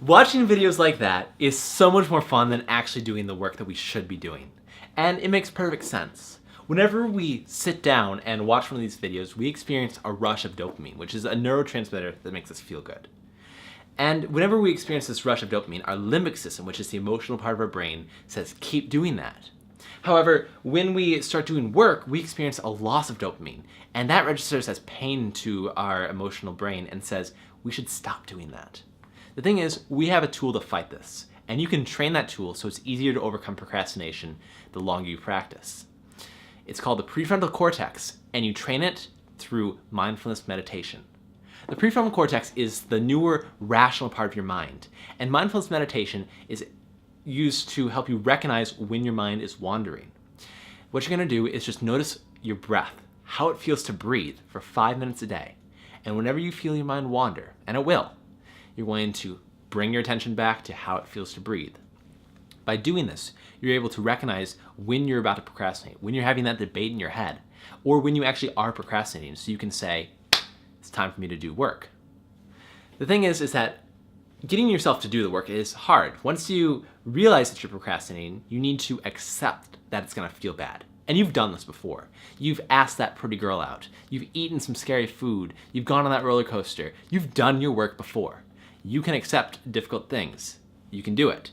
Watching videos like that is so much more fun than actually doing the work that we should be doing. And it makes perfect sense. Whenever we sit down and watch one of these videos, we experience a rush of dopamine, which is a neurotransmitter that makes us feel good. And whenever we experience this rush of dopamine, our limbic system, which is the emotional part of our brain, says, keep doing that. However, when we start doing work, we experience a loss of dopamine, and that registers as pain to our emotional brain and says, we should stop doing that. The thing is, we have a tool to fight this, and you can train that tool so it's easier to overcome procrastination the longer you practice. It's called the prefrontal cortex, and you train it through mindfulness meditation. The prefrontal cortex is the newer rational part of your mind, and mindfulness meditation is used to help you recognize when your mind is wandering. What you're going to do is just notice your breath, how it feels to breathe for 5 minutes a day. And whenever you feel your mind wander, and it will, you're going to bring your attention back to how it feels to breathe. By doing this, you're able to recognize when you're about to procrastinate, when you're having that debate in your head, or when you actually are procrastinating, so you can say, it's time for me to do work. The thing is that getting yourself to do the work is hard. Once you realize that you're procrastinating, you need to accept that it's going to feel bad. And you've done this before. You've asked that pretty girl out. You've eaten some scary food. You've gone on that roller coaster. You've done your work before. You can accept difficult things. You can do it.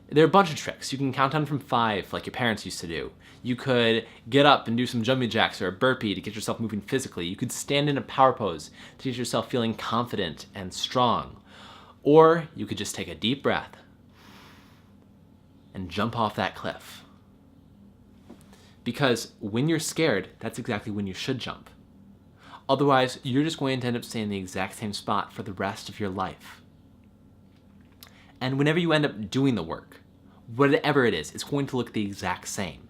There are a bunch of tricks. You can count down from 5 like your parents used to do. You could get up and do some jumping jacks or a burpee to get yourself moving physically. You could stand in a power pose to get yourself feeling confident and strong. Or you could just take a deep breath and jump off that cliff. Because when you're scared, that's exactly when you should jump. Otherwise, you're just going to end up staying in the exact same spot for the rest of your life. And whenever you end up doing the work, whatever it is, it's going to look the exact same.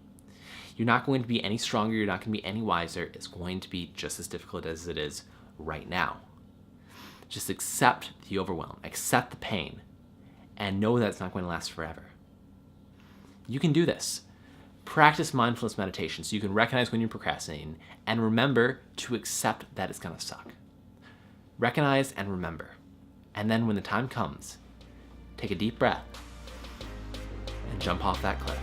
You're not going to be any stronger, you're not going to be any wiser, it's going to be just as difficult as it is right now. Just accept the overwhelm, accept the pain, and know that it's not going to last forever. You can do this. Practice mindfulness meditation so you can recognize when you're procrastinating and remember to accept that it's going to suck. Recognize and remember. And then when the time comes, take a deep breath and jump off that cliff.